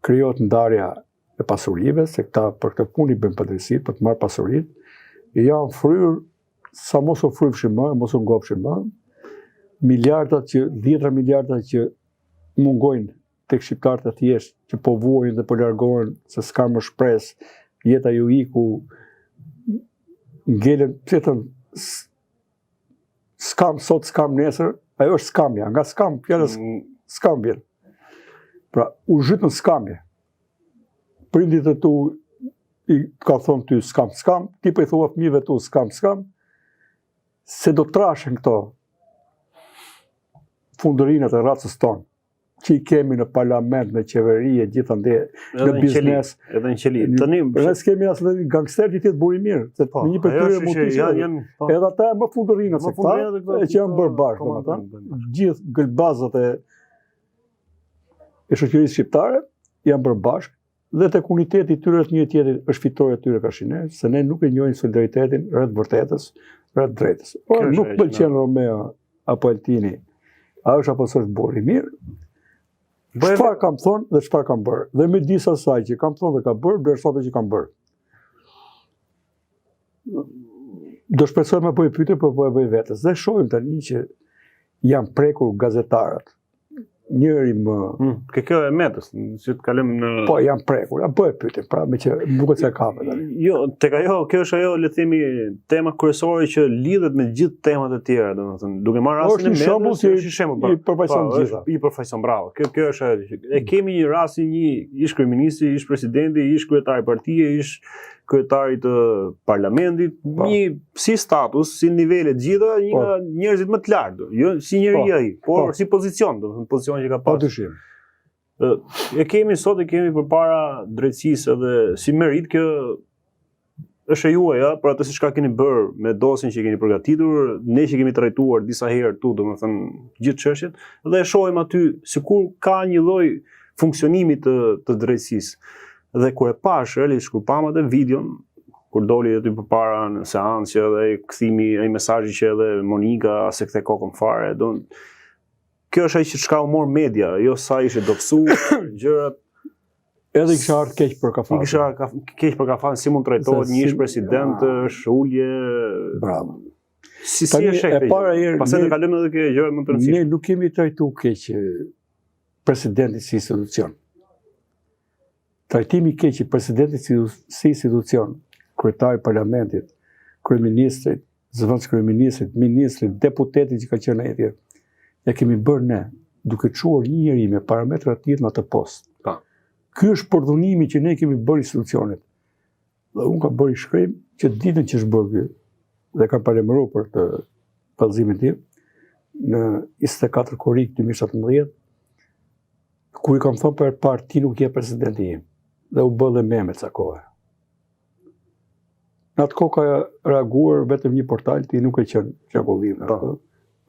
krijohet ndarja e pasurive, se këta për këtë punë i bëjnë padrejësi, për të marrë pasuritë, janë fryrë, sa mos u fryfshin më, mos u ngopshin më, dhjetra miliarda që mungojnë tek shqiptarët e thjeshtë, që po vuajnë dhe po largohen, se s'ka më shpresë, jeta ju iku, ngelen, pse thënë, skam sot, skam nesër, ajo është skamja, nga skam, fjallës skam vjen. Pra, u zhytë në skamje. Prindit e tu i ka thonë ty skam, ti për i thua fëmijëve tu skam, se do trashen këto fundërinat e racës tonë, që i kemi në parlament, në qeveri, gjithande, në biznes. Edhe në qeli. Ne s'kemi asë dhe gangster që tjetë buri mirë, se në një për tyre mund të edhe ata e më fundërinat se këta, e që janë bërë bashkë, gjithë gëlbazat e shoqërisë shqiptare, janë bërë bashkë, dhe tek uniteti tyre të një tjetër është fitore tyre kashine, se ne nuk e njohin solidaritetin rreth vërtetës, rreth drejtës. Por nuk pëlqen Romeo apo Altini, a është apo s'është buri mirë, çfarë kam thonë dhe çfarë kam bërë. Dhe me disa saj që kam thonë dhe ka bërë, vlerësohet që kam bërë. Do shpresoj me bëj pyetje, po e bëj vetes. Dhe shohim tani që janë prekur gazetarët. Njëri më... Kjo e metës, që të kalem në... Po, janë prekur, bëj pyetje, pra, me që duket se ka me tani. Jo, tek ajo, kjo është ajo, le të themi, tema kryesore që lidhet me gjithë temat e tjera, domethënë, duke marrë rastin e metës, është një shembull, i përfaqëson gjitha. I përfaqëson, bravo. Kjo është ajo. E kemi një rast një ish kryeministri, ish presidenti, ish kryetari partie, ish kryetari të parlamentit, një si status, si nivelet gjitha, një nga njerëzit më të lartë, jo si njeri ai, por si pozicion, domethënë pozicion që ka pasur. E kemi sot, e kemi përpara drejtësisë edhe si merit, kjo është e juaja, për atë se çka keni bërë me dosin që keni përgatitur, ne që kemi trajtuar disa herë tu, domethënë gjithë çështjet, dhe e shohim aty sikur ka një lloj funksionimi të drejtësisë. Dhe kur e pash realisht, kur pam atë videon, kur doli aty përpara në seancë dhe kthimi ai mesazhi që edhe Monika se kthe kokën fare, kjo është ai që çka u mor media, jo sa ishte dobësu, gjërat. Edhe kisha ardhur keq për kafan. Kisha keq për kafan, si mund trajtohet një ish president, është ulje. Bravo. Si është këtë. Pastaj të kalojmë edhe kjo gjë më të rëndësishme. Ne nuk kemi trajtuar keq presidentin si institucion. Trajtimi keq i presidentit si institucion, kryetari i parlamentit, kryeministrit, zëvendës kryeministrit, ministrit, deputetit që ka qenë atje, ja kemi bërë ne, duke çuar një njeri me parametra të tillë në atë post. Ky është përdhunimi që ne kemi bërë institucionit. Dhe unë kam bërë shkrim që ditën që është bërë ky, dhe kam paremëruar për të kallëzimin tim, në 24 korrik 2017, kur i kam thënë për parë ti nuk je presidenti im. Dhe u bë dhe meme ca kohë. Në atë kohë ka reaguar vetëm një portal, ti nuk e qenë qarkullim në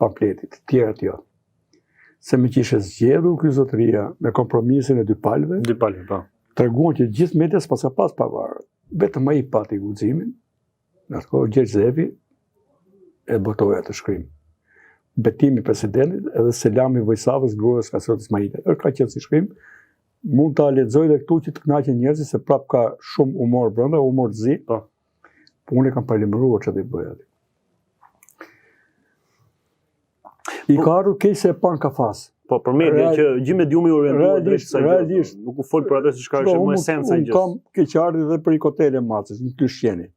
pamfletit, tjerët jo. Se me që ishe zgjedhur ky zotëria me kompromisin e dy palëve, treguan që gjithë medias pas ka pas pavarë. Vetëm ai pati guximin, në atë kohë Gjergj Zepi e botoi atë shkrim. Betimi presidentit edhe selami Vojsavës gruas Kasrotit Ismailite. Ka qenë si shkrim, mund ta lexoj dhe këtu që të kënaqen njerëzit se prap ka shumë humor brenda, humor të zi. Po unë e kam paralajmëruar çfarë do bëj aty. I ka ardhur keq se e pan kafas. Po për media që gjithë mediumi orientuar drejt kësaj gjë. Nuk u fol për atë se çka është më esenca e gjës. Kam keqardhje edhe për Ikotele Macës, një tyshjeni,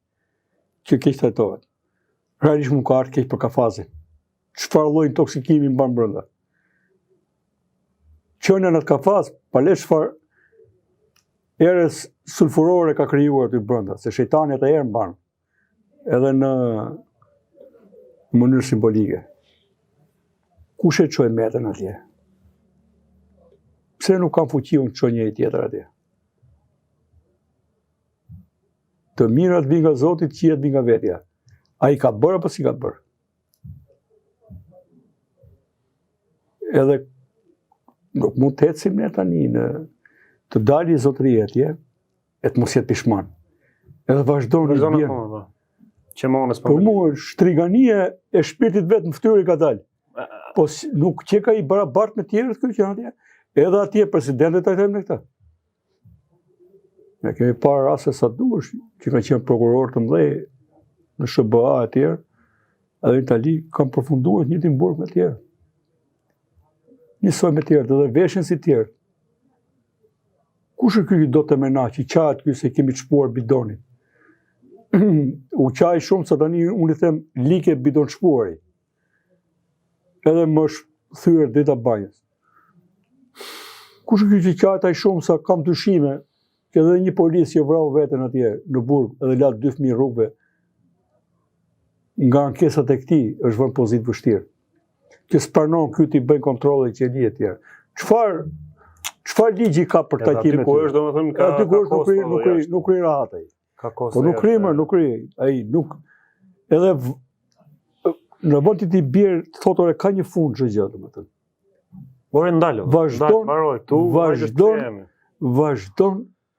që keq trajtohet. Realisht më ka ardhur keq për kafazin. Çfarë lloj intoksikimi mban brenda? Qënë në atë kafaz, palesh çfarë erës sulfurore ka krijuar aty brenda, se shejtani atë erë mban, edhe në mënyrë simbolike. Kush e çoi metën atje? Pse nuk kam fuqi unë të çoj njëri tjetër atje? Të mirat vinë nga Zoti, të këqijat vinë nga vetja. Ai ka bërë apo si ka bërë? Edhe nuk mund të ecim ne tani në të dali zotëria atje, e të mos jetë pishman. Edhe vazhdojnë në bjerë. Për mua, shtrigania e shpirtit vetë në fytyrë ka dalë. Po nuk që ka i barabart me tjerët kjo që atje, edhe atje presidentet trajtojnë me këta. Ne kemi parë raste sa duhesh që kanë qenë prokuror të mëdhej në SBA e tjerë, edhe në Itali kanë përfunduar të njëjtin burg me tjerë. Njësoj me tjerë, edhe veshin si tjerë. Kush është ky do të menaçi, qahet ky se kemi të shpuar bidonin. U qaj shumë sa tani unë i them like bidon shpuari. Edhe më është thyer drita banjës. Kush është ky që qahet ai shumë sa kam dyshime që edhe një policë që vrau veten atje në burg edhe la 2 fëmijë rrugëve nga ankesat e këtij është vënë pozitë vështirë. Që s'pranon ky ti bëjnë kontrolle që li etj. Çfarë ligji ka për takimet? Aty ku është domethënë ka aty ku është nuk kri rahat ai. Po nuk kri më, nuk kri. Ai nuk edhe në vend ti bjer thotore ka një fund çdo gjë domethënë. More ndalo. Vazhdon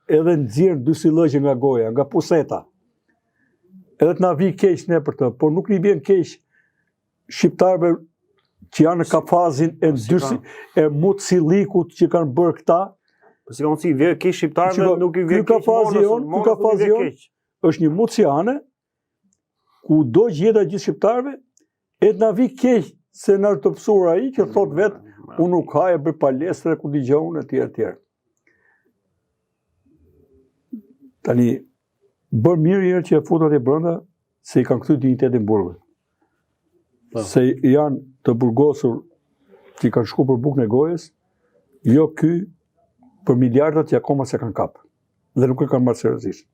edhe nxjerr dy sillëqe nga goja, nga puseta. Edhe të na vi keq ne për të, por nuk i vjen keq shqiptarëve që janë në kafazin e mutsillikut që kanë bërë këta. Po si ka mundsi vjen keq shqiptarëve, nuk i vjen keq. Ky kafazi është një muciane ku do gjeta gjithë shqiptarëve e të na vi keq se na të pësur ai që thot vet unë nuk ha e bëj palestre ku dëgjon etj. Tani bën mirë herë që e futat e brenda se i kanë kthy dinjitetin burgut. Se janë të burgosur që kanë shku për bukën e gojës, jo ky për miliardat që akoma se kanë kap. Dhe nuk e kanë marrë seriozisht.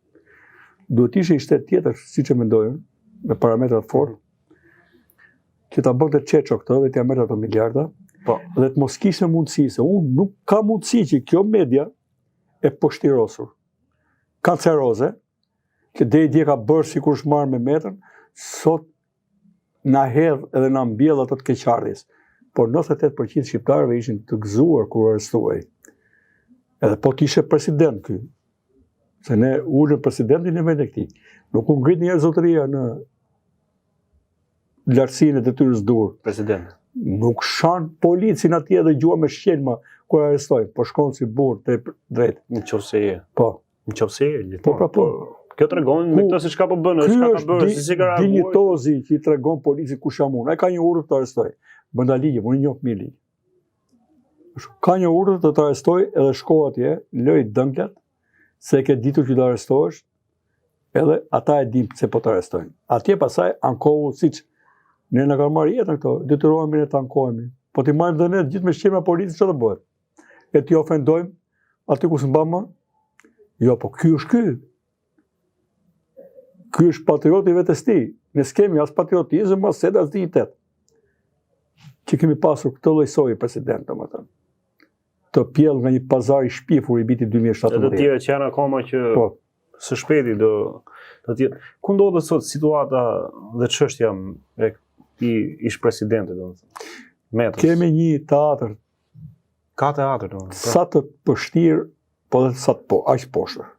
Duhet ishte një shtet tjetër, siç e mendojnë, me parametra të fortë, që ta bënte çeço këtë dhe t'ia merrte ato miliarda, dhe të mos kishte mundësi, se unë nuk ka mundësi që kjo media e poshtirosur, kanceroze, që deri dje ka bërë sikur është marrë me metrën, sot na hedh edhe na mbjell ato të keqardhjes. Por 98% shqiptarëve ishin të gëzuar kur arrestuai. Edhe po t'ishe president ky. Se ne ulëm presidentin e vendit këtij. Nuk u ngrit njerëz zotëria në lartësinë e detyrës dur. President. Nuk shan policin atje dhe gjua me shqelma kur arrestojnë, po shkon si burr te drejt. Nëse je. Po. Nëse je. Po. Kjo tregon me këtë se çka po bën, çka ka bërë, si ka reaguar. Dinjitozi që i tregon policit kush jam unë. Ai ka një urdhër të arrestoj. Brenda ligjit, unë njoh mirë ligj. Ka një urdhër të arrestoj edhe shko atje, lëj dënglat, se ke ditur që do arrestohesh, edhe ata e dinë pse po të arrestojnë. Atje pasaj ankohu siç ne na kanë marrë jetën këto, detyrohemi ne të ankohemi. Po ti marrim dhënë gjithë me shqema policit çfarë do bëhet? E ti ofendojmë aty ku s'mban më? Jo, po ky është ky. Ky është patrioti vetes tij. Ne s'kemi as patriotizëm, as sed, as dinjitet. Që kemi pasur këtë lloj soje president, domethënë. Të pjell nga një pazar i shpifur i vitit 2017. Edhe të tjerë që janë akoma që së shpejti do të tjerë. Ku ndodhet sot situata dhe çështja i ish presidentit, domethënë? Kemi një teatr. Ka teatr, domethënë. Sa të vështirë, po dhe sa të aq poshtë.